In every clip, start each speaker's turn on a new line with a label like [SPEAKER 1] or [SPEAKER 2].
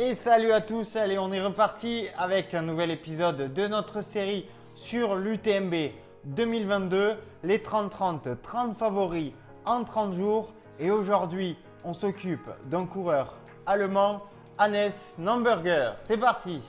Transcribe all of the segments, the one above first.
[SPEAKER 1] Et salut à tous, allez on est reparti avec un nouvel épisode de notre série sur l'UTMB 2022, les 30-30, 30 favoris en 30 jours. Et aujourd'hui, on s'occupe d'un coureur allemand, Hannes Namberger. C'est parti!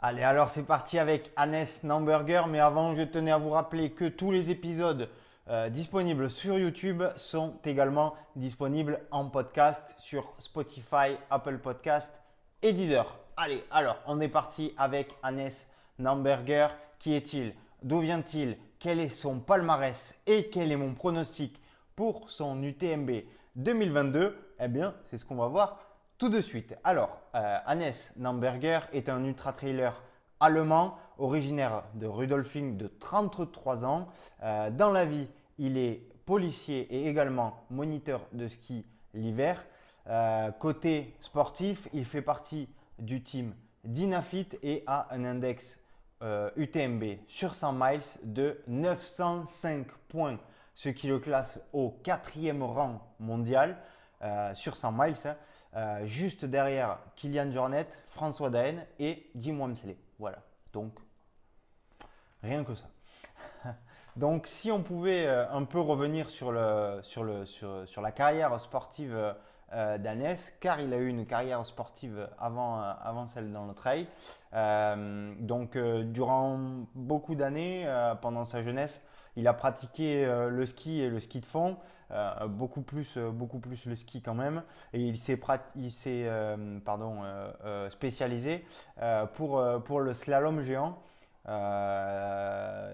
[SPEAKER 1] Allez, alors c'est parti avec Hannes Namberger, mais avant je tenais à vous rappeler que tous les épisodes disponibles sur YouTube sont également disponibles en podcast sur Spotify, Apple Podcast et Deezer. Allez, alors on est parti avec Hannes Namberger. Qui est-il? D'où vient-il? Quel est son palmarès? Et quel est mon pronostic pour son UTMB 2022? Eh bien, c'est ce qu'on va voir tout de suite. Alors, Hannes Namberger est un ultra-trailer allemand, originaire de Rudolfing, de 33 ans. Dans la vie, il est policier et également moniteur de ski l'hiver. Côté sportif, il fait partie du team Dynafit et a un index UTMB sur 100 miles de 905 points, ce qui le classe au 4e rang mondial sur 100 miles. Juste derrière Kilian Jornet, François Daen et Jim Walmsley. Voilà, donc rien que ça. Donc si on pouvait un peu revenir sur la carrière sportive d'Hannes, car il a eu une carrière sportive avant celle dans le trail. Durant beaucoup d'années, pendant sa jeunesse, il a pratiqué le ski et le ski de fond. Beaucoup plus le ski quand même, et il s'est spécialisé pour le slalom géant.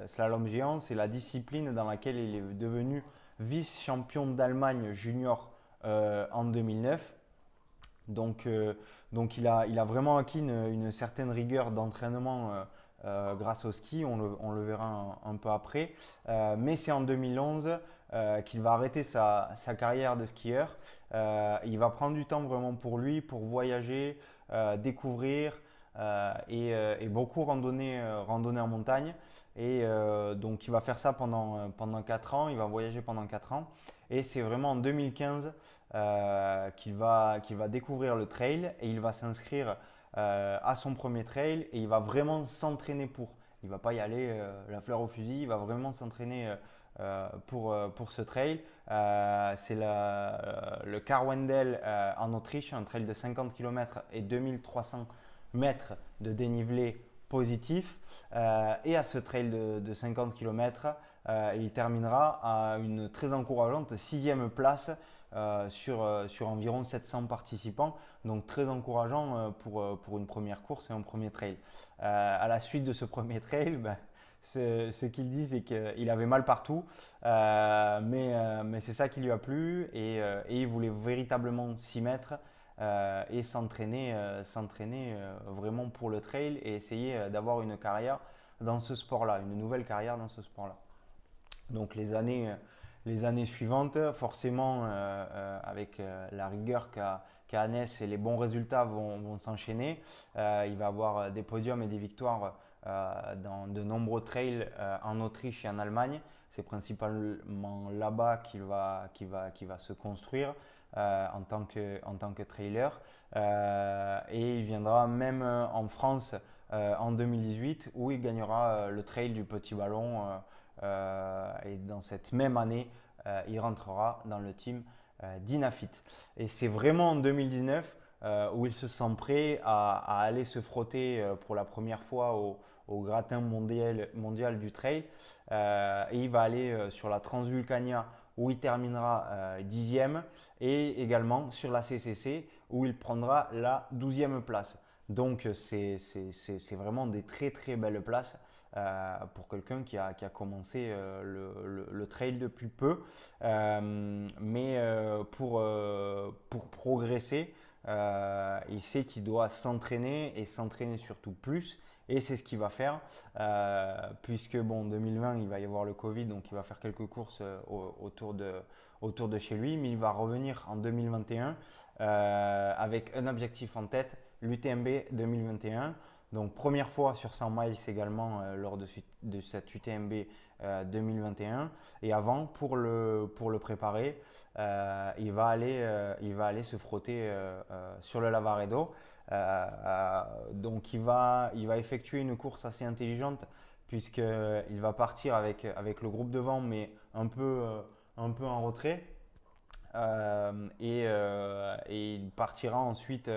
[SPEAKER 1] Slalom géant, c'est la discipline dans laquelle il est devenu vice-champion d'Allemagne junior en 2009. Donc il a vraiment acquis une certaine rigueur d'entraînement grâce au ski, on le verra un peu après. Mais c'est en 2011 qu'il va arrêter sa carrière de skieur. Il va prendre du temps vraiment pour lui, pour voyager, découvrir et beaucoup randonner en montagne. Et donc il va faire ça pendant 4 ans, il va voyager pendant 4 ans. Et c'est vraiment en 2015 qu'il va découvrir le trail et il va s'inscrire à son premier trail et il va vraiment s'entraîner pour. Il ne va pas y aller la fleur au fusil, il va vraiment s'entraîner pour ce trail. C'est le Karwendel en Autriche, un trail de 50 km et 2300 mètres de dénivelé positif. Et à ce trail de 50 km, il terminera à une très encourageante 6e place sur environ 700 participants. Donc très encourageant pour une première course et un premier trail. À la suite de ce premier trail, ce qu'il dit, c'est qu'il avait mal partout, mais c'est ça qui lui a plu et il voulait véritablement s'y mettre et s'entraîner vraiment pour le trail et essayer d'avoir une carrière dans ce sport-là, une nouvelle carrière dans ce sport-là. Donc les années suivantes, forcément, avec la rigueur qu'a Hannes et les bons résultats vont s'enchaîner. Il va avoir des podiums et des victoires dans de nombreux trails en Autriche et en Allemagne. C'est principalement là-bas qu'il va se construire en tant que trailer. Et il viendra même en France en 2018 où il gagnera le trail du Petit Ballon. Et dans cette même année, il rentrera dans le team Dynafit. Et c'est vraiment en 2019 où il se sent prêt à aller se frotter pour la première fois au gratin mondial du trail. Et il va aller sur la Transvulcania où il terminera 10e et également sur la CCC où il prendra la 12e place. Donc c'est vraiment des très très belles places pour quelqu'un qui a commencé le trail depuis peu. Mais pour progresser, il sait qu'il doit s'entraîner et s'entraîner surtout plus. Et c'est ce qu'il va faire, puisque bon, 2020, il va y avoir le Covid, donc il va faire quelques courses autour de chez lui, mais il va revenir en 2021 avec un objectif en tête, l'UTMB 2021. Donc première fois sur 100 miles également lors de cette UTMB 2021. Et avant, pour le préparer, il va aller se frotter sur le Lavaredo. Donc il va effectuer une course assez intelligente puisqu'il va partir avec le groupe devant mais un peu en retrait. Et il partira ensuite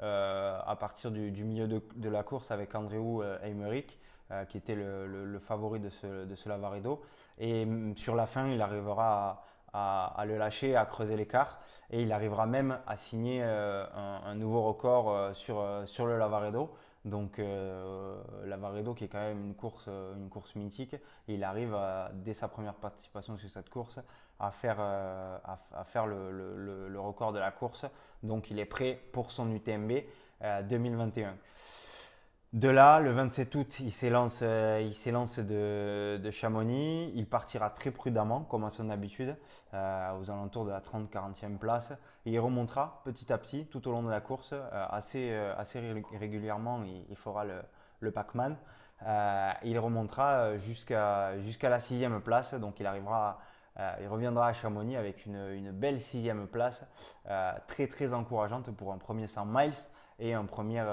[SPEAKER 1] à partir du milieu de la course avec Andrew Heimerick, qui était le favori de ce Lavaredo. Et sur la fin, il arrivera à le lâcher, à creuser l'écart. Et il arrivera même à signer un nouveau record sur le Lavaredo. Donc Lavaredo qui est quand même une course mythique. Et il arrive dès sa première participation sur cette course à faire le record de la course. Donc il est prêt pour son UTMB 2021. De là, le 27 août, il s'élance de Chamonix. Il partira très prudemment, comme à son habitude, aux alentours de la 30-40e place. Et il remontera petit à petit tout au long de la course, assez régulièrement. Il fera le Pac-Man. Il remontera jusqu'à la 6e place. Donc il reviendra à Chamonix avec une belle 6e place, très très encourageante pour un premier 100 miles et un premier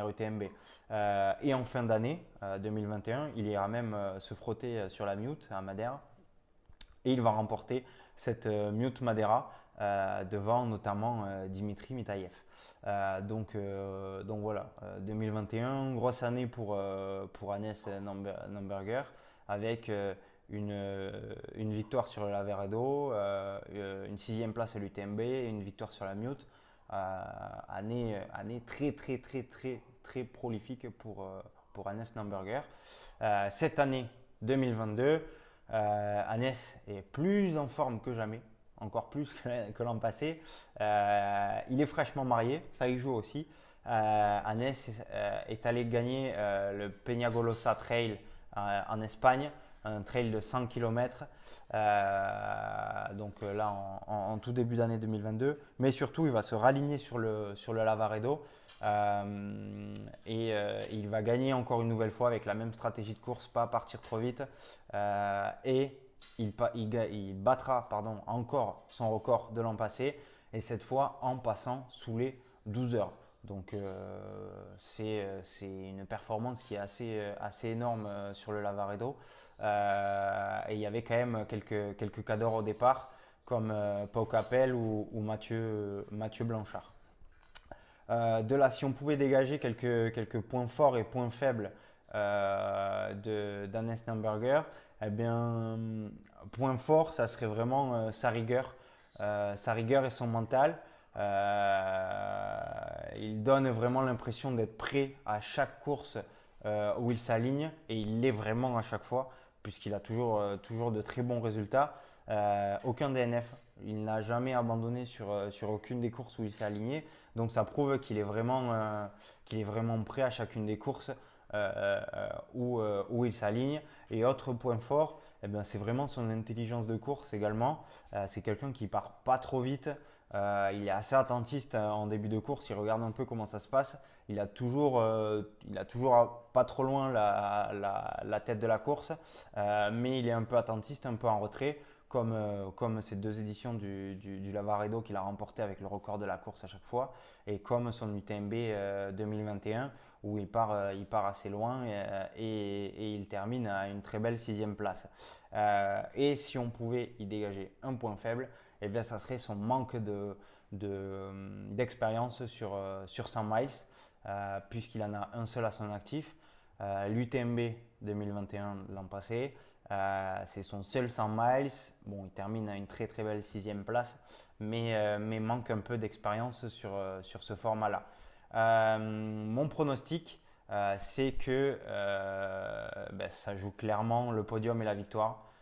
[SPEAKER 1] UTMB. Et en fin d'année 2021, il ira même se frotter sur la Mute à Madère et il va remporter cette Mute Madeira devant notamment Dimitri Mitayev. Donc voilà, 2021, grosse année pour Hannes Namberger avec une victoire sur le Lavaredo, une 6e place à l'UTMB et une victoire sur la Mute. Année très très très très très prolifique pour Hannes Namberger. Cette année 2022, Hannes est plus en forme que jamais, encore plus que l'an passé. Il est fraîchement marié, ça y joue aussi. Hannes est allé gagner le Peñagolosa Trail en Espagne, un trail de 100 km, donc là en tout début d'année 2022. Mais surtout, il va se raligner sur le Lavaredo et il va gagner encore une nouvelle fois avec la même stratégie de course, pas partir trop vite. Et il battra encore son record de l'an passé et cette fois en passant sous les 12 heures. Donc c'est une performance qui est assez énorme sur le Lavaredo. Et il y avait quand même quelques cadors au départ comme Pau Capel ou Mathieu Blanchard. De là, si on pouvait dégager quelques points forts et points faibles d'Hannes Namberger, eh bien, point fort, ça serait vraiment sa rigueur et son mental. Il donne vraiment l'impression d'être prêt à chaque course où il s'aligne et il l'est vraiment à chaque fois puisqu'il a toujours de très bons résultats. Aucun DNF, il n'a jamais abandonné sur aucune des courses où il s'est aligné. Donc ça prouve qu'il est vraiment prêt à chacune des courses où il s'aligne. Et autre point fort, eh bien, c'est vraiment son intelligence de course également. C'est quelqu'un qui part pas trop vite. Il est assez attentiste en début de course, il regarde un peu comment ça se passe. Il a toujours pas trop loin la tête de la course, mais il est un peu attentiste, un peu en retrait, comme ces deux éditions du Lavaredo qu'il a remporté avec le record de la course à chaque fois, et comme son UTMB 2021 où il part assez loin et il termine à une très belle 6e place. Et si on pouvait y dégager un point faible, eh bien, ça serait son manque d'expérience sur 100 miles, puisqu'il en a un seul à son actif. L'UTMB 2021 l'an passé, c'est son seul 100 miles. Bon, il termine à une très très belle 6e place, mais manque un peu d'expérience sur ce format-là. Mon pronostic, c'est que ça joue clairement le podium et la victoire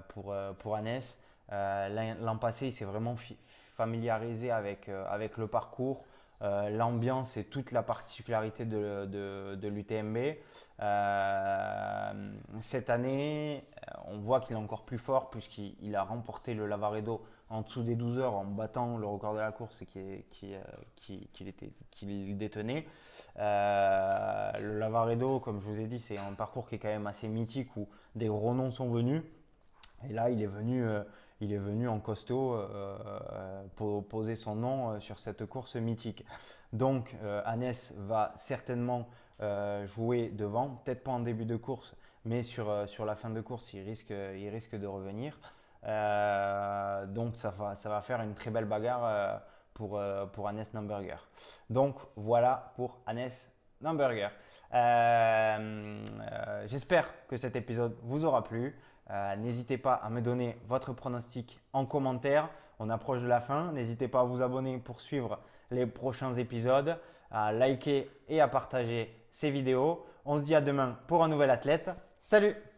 [SPEAKER 1] pour Hannes. L'an passé, il s'est vraiment familiarisé avec le parcours. l'ambiance et toute la particularité de l'UTMB. Cette année, on voit qu'il est encore plus fort puisqu'il a remporté le Lavaredo en dessous des 12 heures en battant le record de la course qu'il détenait. Le Lavaredo, comme je vous ai dit, c'est un parcours qui est quand même assez mythique où des gros noms sont venus. Et là, il est venu en costaud pour poser son nom sur cette course mythique. Donc, Hannes va certainement jouer devant, peut-être pas en début de course, mais sur la fin de course, il risque de revenir. Donc, ça va faire une très belle bagarre pour Hannes Namberger. Donc, voilà pour Hannes Namberger. J'espère que cet épisode vous aura plu. N'hésitez pas à me donner votre pronostic en commentaire. On approche de la fin. N'hésitez pas à vous abonner pour suivre les prochains épisodes, à liker et à partager ces vidéos. On se dit à demain pour un nouvel athlète. Salut!